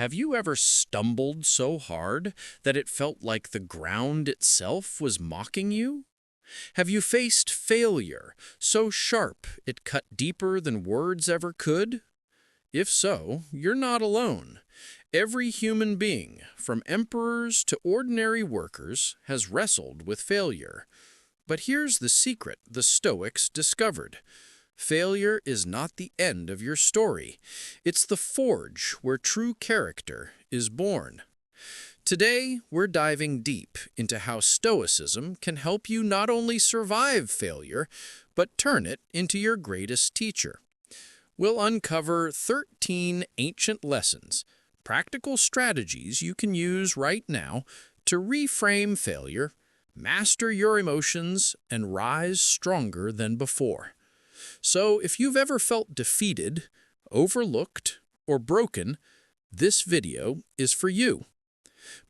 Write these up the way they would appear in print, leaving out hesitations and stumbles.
Have you ever stumbled so hard that it felt like the ground itself was mocking you? Have you faced failure so sharp it cut deeper than words ever could? If so, you're not alone. Every human being, from emperors to ordinary workers, has wrestled with failure. But here's the secret the Stoics discovered. Failure is not the end of your story. It's the forge where true character is born. Today, we're diving deep into how Stoicism can help you not only survive failure, but turn it into your greatest teacher. We'll uncover 13 ancient lessons, practical strategies you can use right now to reframe failure, master your emotions, and rise stronger than before. So if you've ever felt defeated, overlooked, or broken, this video is for you.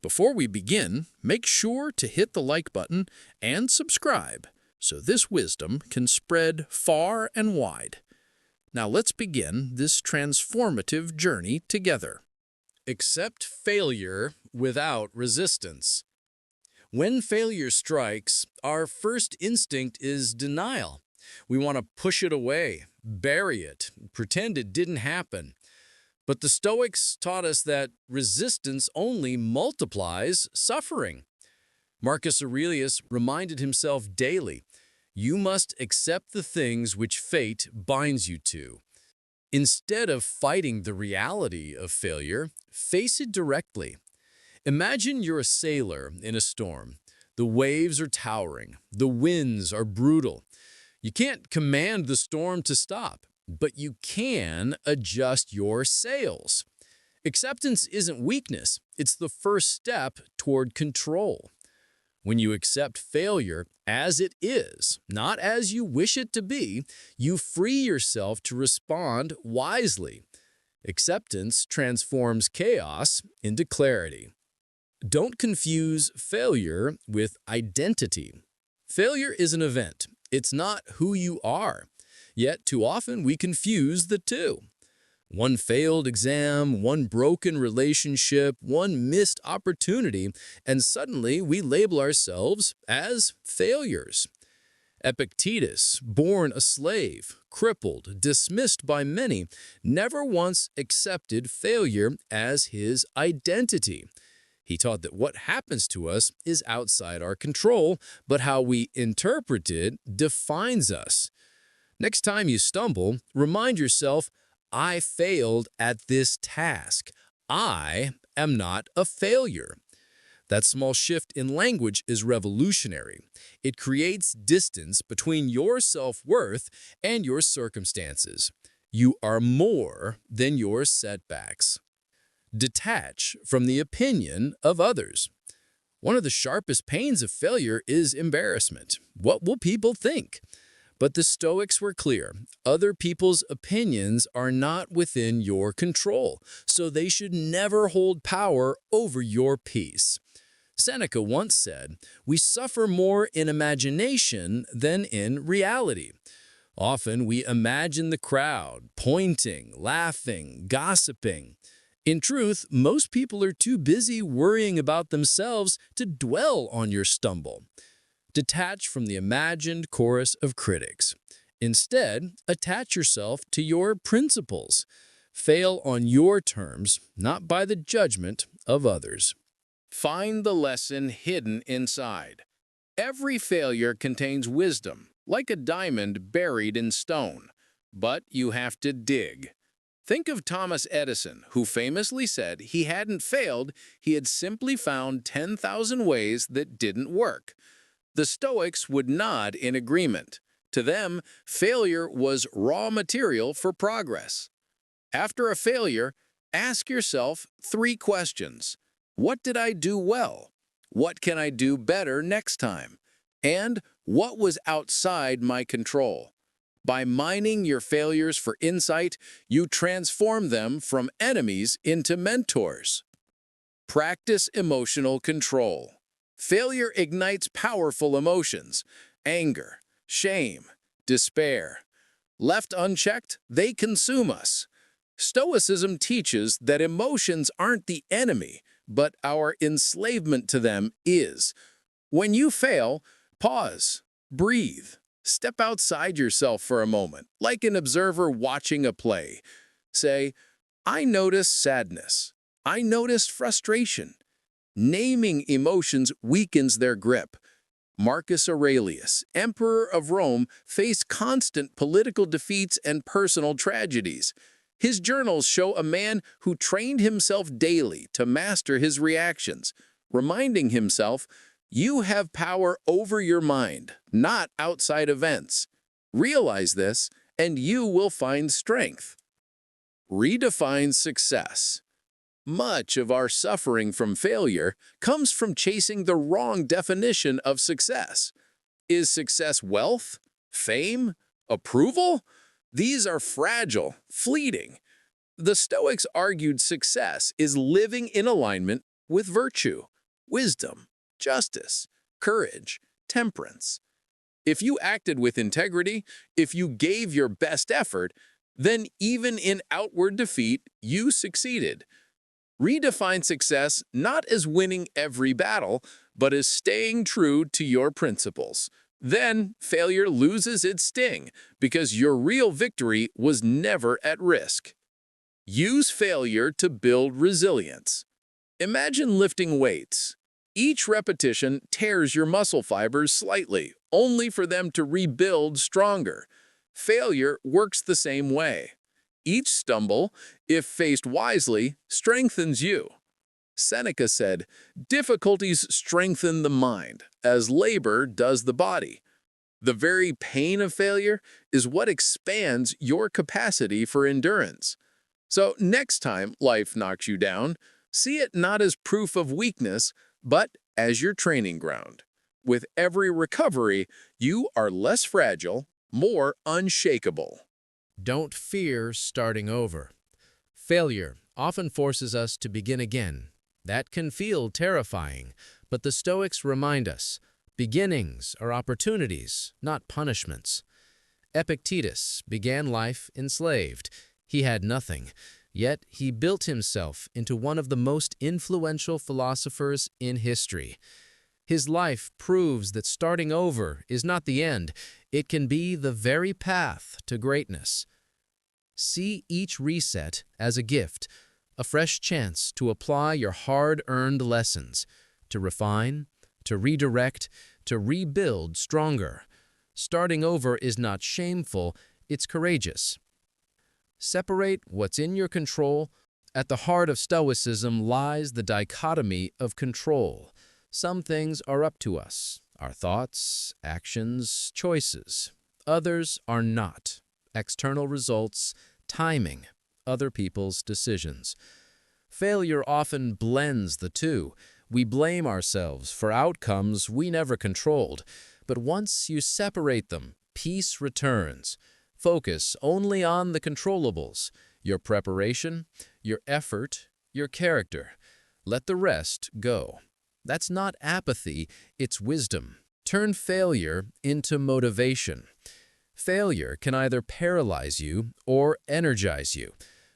Before we begin, make sure to hit the like button and subscribe so this wisdom can spread far and wide. Now let's begin this transformative journey together. Accept failure without resistance. When failure strikes, our first instinct is denial. We want to push it away, bury it, pretend it didn't happen. But the Stoics taught us that resistance only multiplies suffering. Marcus Aurelius reminded himself daily, "You must accept the things which fate binds you to." Instead of fighting the reality of failure, face it directly. Imagine you're a sailor in a storm. The waves are towering, the winds are brutal. You can't command the storm to stop, but you can adjust your sails. Acceptance isn't weakness, it's the first step toward control. When you accept failure as it is, not as you wish it to be, you free yourself to respond wisely. Acceptance transforms chaos into clarity. Don't confuse failure with identity. Failure is an event. It's not who you are. Yet too often we confuse the two. One failed exam, one broken relationship, one missed opportunity, and suddenly we label ourselves as failures. Epictetus, born a slave, crippled, dismissed by many, never once accepted failure as his identity. He taught that what happens to us is outside our control, but how we interpret it defines us. Next time you stumble, remind yourself, I failed at this task. I am not a failure. That small shift in language is revolutionary. It creates distance between your self-worth and your circumstances. You are more than your setbacks. Detach from the opinion of others. One of the sharpest pains of failure is embarrassment. What will people think? But the Stoics were clear. Other people's opinions are not within your control, so they should never hold power over your peace. Seneca once said, "We suffer more in imagination than in reality." Often we imagine the crowd, pointing, laughing, gossiping. In truth, most people are too busy worrying about themselves to dwell on your stumble. Detach from the imagined chorus of critics. Instead, attach yourself to your principles. Fail on your terms, not by the judgment of others. Find the lesson hidden inside. Every failure contains wisdom, like a diamond buried in stone. But you have to dig. Think of Thomas Edison, who famously said he hadn't failed, he had simply found 10,000 ways that didn't work. The Stoics would nod in agreement. To them, failure was raw material for progress. After a failure, ask yourself 3 questions. What did I do well? What can I do better next time? And what was outside my control? By mining your failures for insight, you transform them from enemies into mentors. Practice emotional control. Failure ignites powerful emotions: anger, shame, despair. Left unchecked, they consume us. Stoicism teaches that emotions aren't the enemy, but our enslavement to them is. When you fail, pause, breathe, step outside yourself for a moment, like an observer watching a play. Say, I notice sadness. I notice frustration. Naming emotions weakens their grip. Marcus Aurelius, emperor of Rome, faced constant political defeats and personal tragedies. His journals show a man who trained himself daily to master his reactions, reminding himself, you have power over your mind, not outside events. Realize this, and you will find strength. Redefine success. Much of our suffering from failure comes from chasing the wrong definition of success. Is success wealth, fame, approval? These are fragile, fleeting. The Stoics argued success is living in alignment with virtue, wisdom, justice, courage, temperance. If you acted with integrity, if you gave your best effort, then even in outward defeat, you succeeded. Redefine success not as winning every battle, but as staying true to your principles. Then failure loses its sting because your real victory was never at risk. Use failure to build resilience. Imagine lifting weights. Each repetition tears your muscle fibers slightly, only for them to rebuild stronger. Failure works the same way. Each stumble, if faced wisely, strengthens you. Seneca said, difficulties strengthen the mind, as labor does the body. The very pain of failure is what expands your capacity for endurance. So next time life knocks you down, see it not as proof of weakness, but as your training ground. With every recovery, you are less fragile, more unshakable. Don't fear starting over. Failure often forces us to begin again. That can feel terrifying, but the Stoics remind us, beginnings are opportunities, not punishments. Epictetus began life enslaved. He had nothing, yet he built himself into one of the most influential philosophers in history. His life proves that starting over is not the end. It can be the very path to greatness. See each reset as a gift, a fresh chance to apply your hard-earned lessons, to refine, to redirect, to rebuild stronger. Starting over is not shameful, it's courageous. Separate what's in your control. At the heart of Stoicism lies the dichotomy of control. Some things are up to us, our thoughts, actions, choices. Others are not. External results, timing, other people's decisions. Failure often blends the two. We blame ourselves for outcomes we never controlled. But once you separate them, peace returns. Focus only on the controllables, your preparation, your effort, your character. Let the rest go. That's not apathy, it's wisdom. Turn failure into motivation. Failure can either paralyze you or energize you.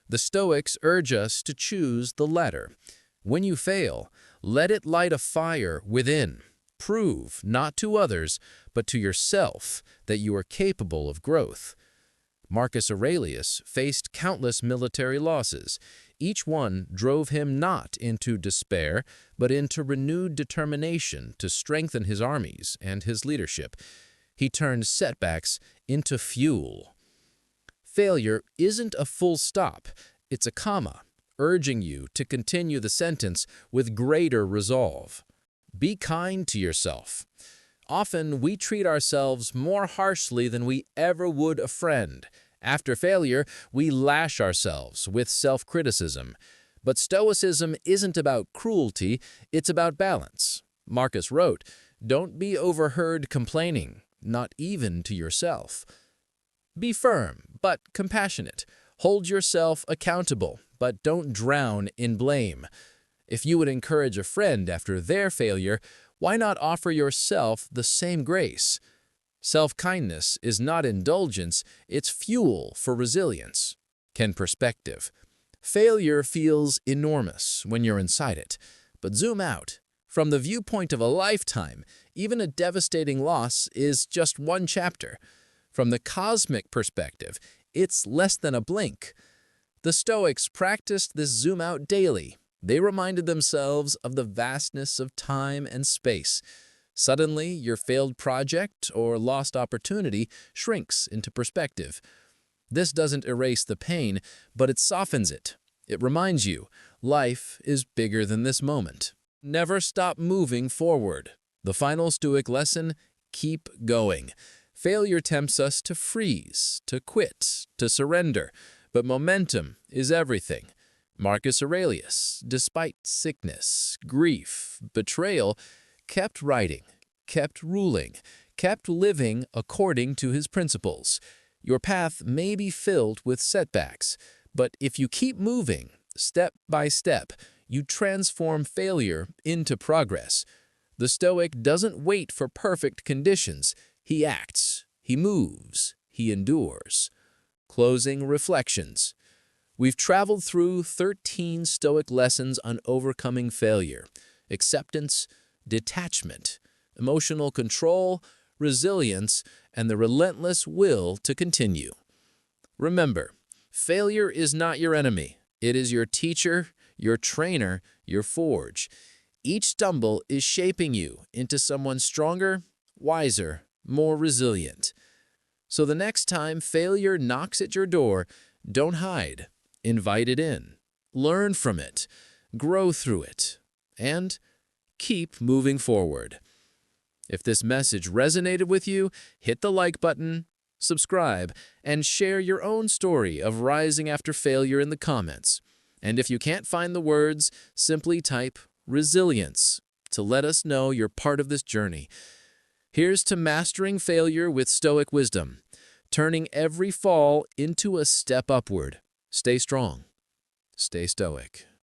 The Stoics urge us to choose the latter. When you fail, let it light a fire within. Prove, not to others, but to yourself, that you are capable of growth. Marcus Aurelius faced countless military losses. Each one drove him not into despair, but into renewed determination to strengthen his armies and his leadership. He turned setbacks into fuel. Failure isn't a full stop, it's a comma, urging you to continue the sentence with greater resolve. Be kind to yourself. Often we treat ourselves more harshly than we ever would a friend. After failure, we lash ourselves with self-criticism. But Stoicism isn't about cruelty, it's about balance. Marcus wrote, "Don't be overheard complaining, not even to yourself." Be firm, but compassionate. Hold yourself accountable, but don't drown in blame. If you would encourage a friend after their failure, why not offer yourself the same grace? Self-kindness is not indulgence, it's fuel for resilience. can perspective. Failure feels enormous when you're inside it, but zoom out. From the viewpoint of a lifetime, even a devastating loss is just one chapter. From the cosmic perspective, it's less than a blink. The Stoics practiced this zoom out daily. They reminded themselves of the vastness of time and space. Suddenly, your failed project or lost opportunity shrinks into perspective. This doesn't erase the pain, but it softens it. It reminds you, life is bigger than this moment. Never stop moving forward. The final Stoic lesson, keep going. Failure tempts us to freeze, to quit, to surrender, but momentum is everything. Marcus Aurelius, despite sickness, grief, betrayal, kept writing, kept ruling, kept living according to his principles. Your path may be filled with setbacks, but if you keep moving, step by step, you transform failure into progress. The Stoic doesn't wait for perfect conditions. He acts, he moves, he endures. Closing reflections. We've traveled through 13 Stoic lessons on overcoming failure, acceptance, detachment, emotional control, resilience, and the relentless will to continue. Remember, failure is not your enemy. It is your teacher, your trainer, your forge. Each stumble is shaping you into someone stronger, wiser, more resilient. So the next time failure knocks at your door, don't hide. Invite it in. Learn from it. Grow through it. And keep moving forward. If this message resonated with you, hit the like button, subscribe, and share your own story of rising after failure in the comments. And if you can't find the words, simply type resilience to let us know you're part of this journey. Here's to mastering failure with Stoic wisdom, turning every fall into a step upward. Stay strong. Stay Stoic.